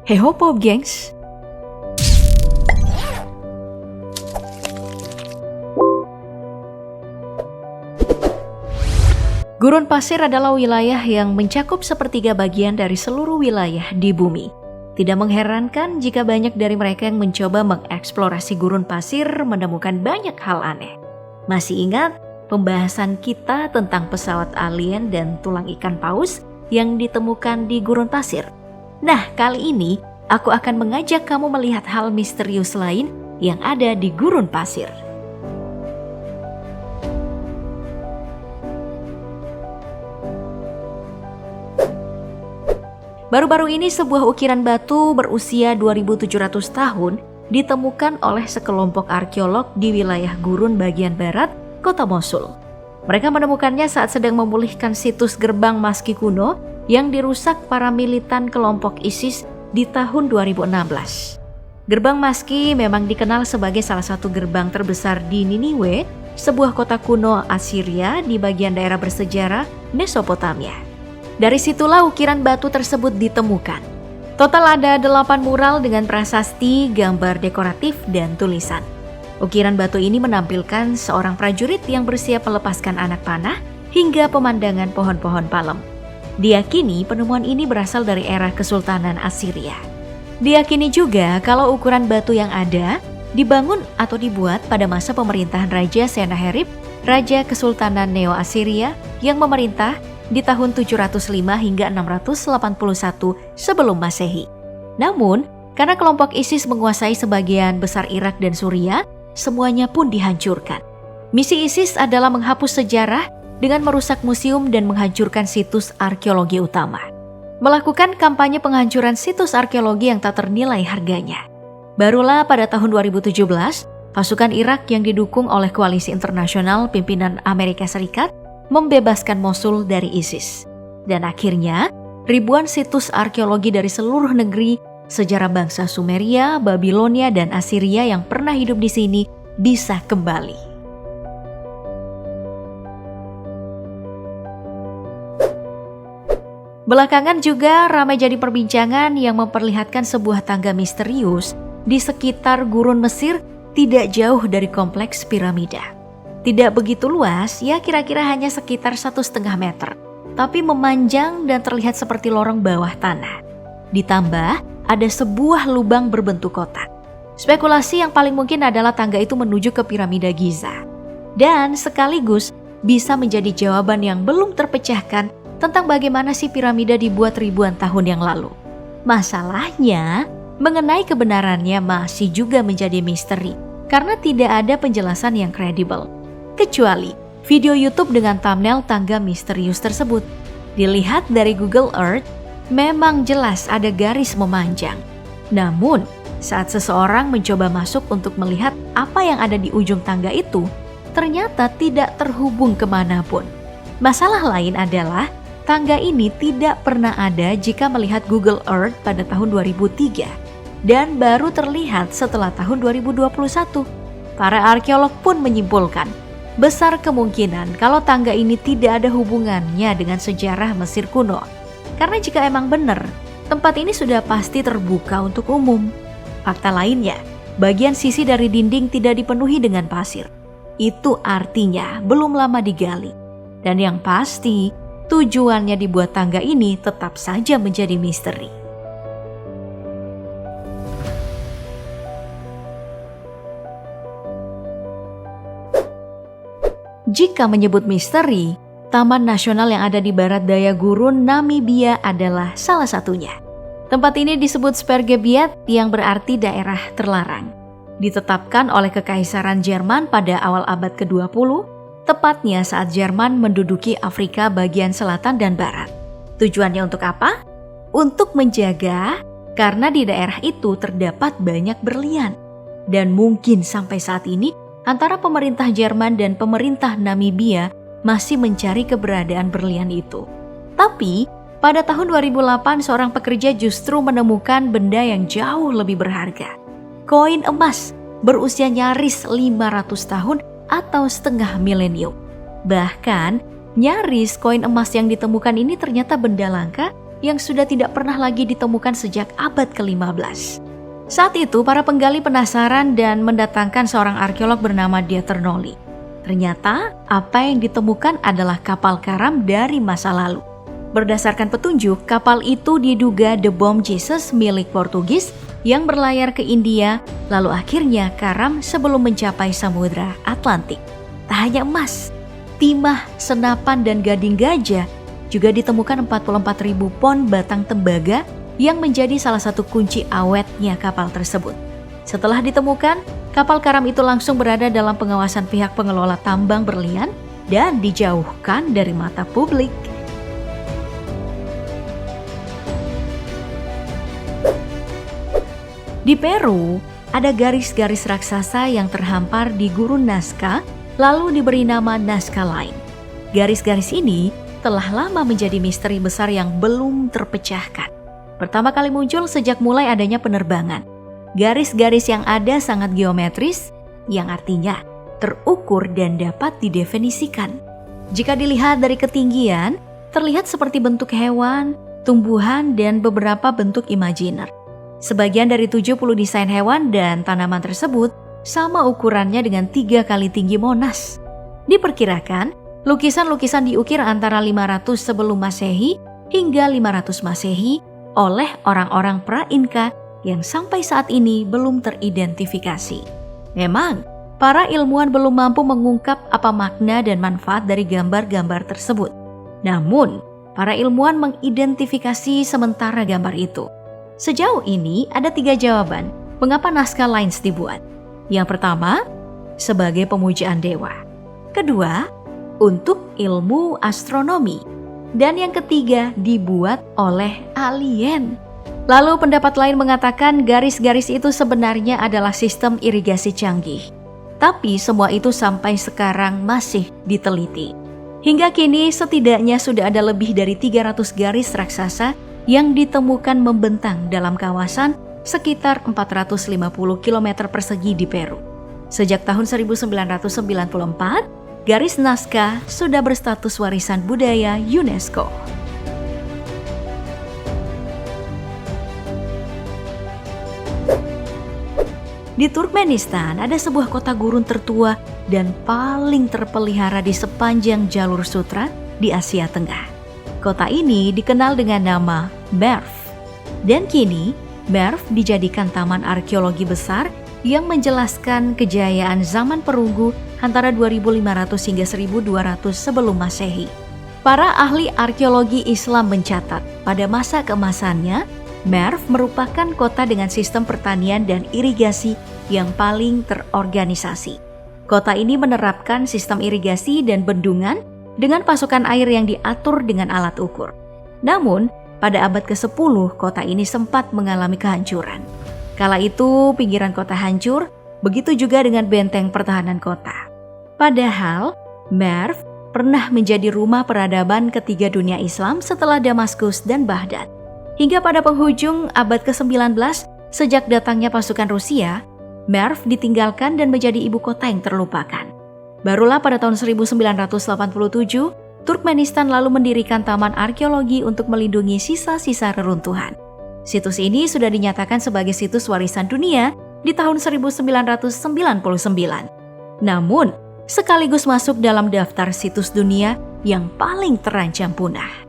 Hey ho Pop gengs! Gurun pasir adalah wilayah yang mencakup sepertiga bagian dari seluruh wilayah di bumi. Tidak mengherankan jika banyak dari mereka yang mencoba mengeksplorasi gurun pasir menemukan banyak hal aneh. Masih ingat pembahasan kita tentang pesawat alien dan tulang ikan paus yang ditemukan di gurun pasir? Nah, kali ini aku akan mengajak kamu melihat hal misterius lain yang ada di gurun pasir. Baru-baru ini sebuah ukiran batu berusia 2700 tahun ditemukan oleh sekelompok arkeolog di wilayah gurun bagian barat kota Mosul. Mereka menemukannya saat sedang memulihkan situs gerbang Maski kuno yang dirusak para militan kelompok ISIS di tahun 2016. Gerbang Maski memang dikenal sebagai salah satu gerbang terbesar di Niniwe, sebuah kota kuno Assyria di bagian daerah bersejarah Mesopotamia. Dari situlah ukiran batu tersebut ditemukan. Total ada 8 mural dengan prasasti, gambar dekoratif, dan tulisan. Ukiran batu ini menampilkan seorang prajurit yang bersiap melepaskan anak panah hingga pemandangan pohon-pohon palem. Diyakini penemuan ini berasal dari era Kesultanan Assyria. Diyakini juga kalau ukuran batu yang ada dibangun atau dibuat pada masa pemerintahan Raja Sennacherib, Raja Kesultanan Neo-Assyria yang memerintah di tahun 705 hingga 681 sebelum Masehi. Namun, karena kelompok ISIS menguasai sebagian besar Irak dan Suriah, semuanya pun dihancurkan. Misi ISIS adalah menghapus sejarah dengan merusak museum dan menghancurkan situs arkeologi utama. Melakukan kampanye penghancuran situs arkeologi yang tak ternilai harganya. Barulah pada tahun 2017, pasukan Irak yang didukung oleh koalisi internasional pimpinan Amerika Serikat membebaskan Mosul dari ISIS. Dan akhirnya, ribuan situs arkeologi dari seluruh negeri, sejarah bangsa Sumeria, Babilonia, dan Assyria yang pernah hidup di sini bisa kembali. Belakangan juga ramai jadi perbincangan yang memperlihatkan sebuah tangga misterius di sekitar gurun Mesir tidak jauh dari kompleks piramida. Tidak begitu luas, ya kira-kira hanya sekitar 1,5 meter, tapi memanjang dan terlihat seperti lorong bawah tanah. Ditambah, ada sebuah lubang berbentuk kotak. Spekulasi yang paling mungkin adalah tangga itu menuju ke piramida Giza. Dan sekaligus bisa menjadi jawaban yang belum terpecahkan tentang bagaimana si piramida dibuat ribuan tahun yang lalu. Masalahnya, mengenai kebenarannya masih juga menjadi misteri, karena tidak ada penjelasan yang kredibel. Kecuali video YouTube dengan thumbnail tangga misterius tersebut. Dilihat dari Google Earth, memang jelas ada garis memanjang. Namun, saat seseorang mencoba masuk untuk melihat apa yang ada di ujung tangga itu, ternyata tidak terhubung kemanapun. Masalah lain adalah, tangga ini tidak pernah ada jika melihat Google Earth pada tahun 2003, dan baru terlihat setelah tahun 2021. Para arkeolog pun menyimpulkan, besar kemungkinan kalau tangga ini tidak ada hubungannya dengan sejarah Mesir kuno. Karena jika emang benar, tempat ini sudah pasti terbuka untuk umum. Fakta lainnya, bagian sisi dari dinding tidak dipenuhi dengan pasir. Itu artinya belum lama digali. Dan yang pasti, tujuannya dibuat tangga ini tetap saja menjadi misteri. Jika menyebut misteri, Taman Nasional yang ada di barat daya gurun Namibia adalah salah satunya. Tempat ini disebut Spergebiet yang berarti daerah terlarang. Ditetapkan oleh Kekaisaran Jerman pada awal abad ke-20, tepatnya saat Jerman menduduki Afrika bagian selatan dan barat. Tujuannya untuk apa? Untuk menjaga, karena di daerah itu terdapat banyak berlian. Dan mungkin sampai saat ini, antara pemerintah Jerman dan pemerintah Namibia masih mencari keberadaan berlian itu. Tapi, pada tahun 2008 seorang pekerja justru menemukan benda yang jauh lebih berharga. Koin emas berusia nyaris 500 tahun atau setengah milenium. Bahkan, nyaris koin emas yang ditemukan ini ternyata benda langka yang sudah tidak pernah lagi ditemukan sejak abad ke-15. Saat itu, para penggali penasaran dan mendatangkan seorang arkeolog bernama Dieter Nolli. Ternyata, apa yang ditemukan adalah kapal karam dari masa lalu. Berdasarkan petunjuk, kapal itu diduga The Bomb Jesus milik Portugis yang berlayar ke India, lalu akhirnya karam sebelum mencapai Samudra Atlantik. Tak hanya emas, timah, senapan, dan gading gajah juga ditemukan 44.000 pon batang tembaga yang menjadi salah satu kunci awetnya kapal tersebut. Setelah ditemukan, kapal karam itu langsung berada dalam pengawasan pihak pengelola tambang berlian dan dijauhkan dari mata publik. Di Peru, ada garis-garis raksasa yang terhampar di gurun Nazca, lalu diberi nama Nazca Line. Garis-garis ini telah lama menjadi misteri besar yang belum terpecahkan. Pertama kali muncul sejak mulai adanya penerbangan. Garis-garis yang ada sangat geometris, yang artinya terukur dan dapat didefinisikan. Jika dilihat dari ketinggian, terlihat seperti bentuk hewan, tumbuhan, dan beberapa bentuk imajiner. Sebagian dari 70 desain hewan dan tanaman tersebut sama ukurannya dengan 3 kali tinggi Monas. Diperkirakan, lukisan-lukisan diukir antara 500 sebelum Masehi hingga 500 Masehi oleh orang-orang pra-Inka yang sampai saat ini belum teridentifikasi. Memang, para ilmuwan belum mampu mengungkap apa makna dan manfaat dari gambar-gambar tersebut. Namun, para ilmuwan mengidentifikasi sementara gambar itu. Sejauh ini ada 3 jawaban mengapa Nazca Lines dibuat. Yang pertama, sebagai pemujaan dewa. Kedua, untuk ilmu astronomi. Dan yang ketiga, dibuat oleh alien. Lalu pendapat lain mengatakan garis-garis itu sebenarnya adalah sistem irigasi canggih. Tapi semua itu sampai sekarang masih diteliti. Hingga kini setidaknya sudah ada lebih dari 300 garis raksasa yang ditemukan membentang dalam kawasan sekitar 450 km persegi di Peru. Sejak tahun 1994, garis Nazca sudah berstatus warisan budaya UNESCO. Di Turkmenistan ada sebuah kota gurun tertua dan paling terpelihara di sepanjang jalur sutra di Asia Tenggara. Kota ini dikenal dengan nama Merv. Dan kini, Merv dijadikan taman arkeologi besar yang menjelaskan kejayaan zaman perunggu antara 2500 hingga 1200 sebelum Masehi. Para ahli arkeologi Islam mencatat, pada masa keemasannya, Merv merupakan kota dengan sistem pertanian dan irigasi yang paling terorganisasi. Kota ini menerapkan sistem irigasi dan bendungan dengan pasokan air yang diatur dengan alat ukur. Namun, pada abad ke-10, kota ini sempat mengalami kehancuran. Kala itu, pinggiran kota hancur, begitu juga dengan benteng pertahanan kota. Padahal, Merv pernah menjadi rumah peradaban ketiga dunia Islam setelah Damaskus dan Baghdad. Hingga pada penghujung abad ke-19, sejak datangnya pasukan Rusia, Merv ditinggalkan dan menjadi ibu kota yang terlupakan. Barulah pada tahun 1987, Turkmenistan lalu mendirikan taman arkeologi untuk melindungi sisa-sisa reruntuhan. Situs ini sudah dinyatakan sebagai situs warisan dunia di tahun 1999. Namun, sekaligus masuk dalam daftar situs dunia yang paling terancam punah.